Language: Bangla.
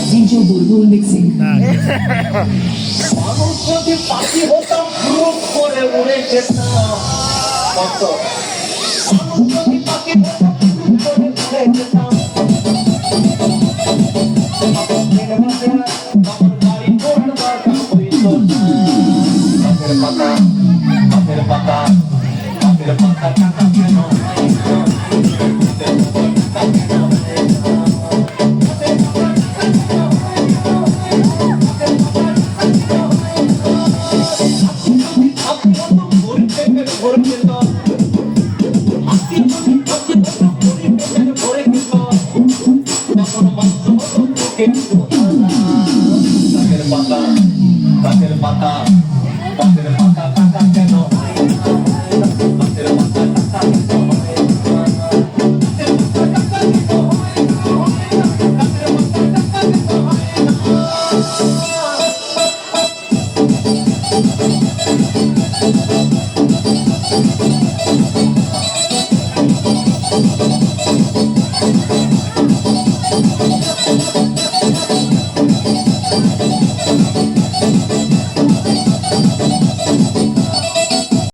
DJ Bulbul mixing. মানুষ যদি পাখি হতাম গ্রুপ করে উড়ে যেতাম কত মানুষ যদি পাখি হতাম গ্রুপ করে উড়ে যেতাম আমার বাড়ি করবার হইতো পাখের পাতা পাখের পাতা পাখের পাতা টাকা কেন Pakai mata, pakai mata, kata keno. Pakai mata, kata keno. Pakai mata, kata keno.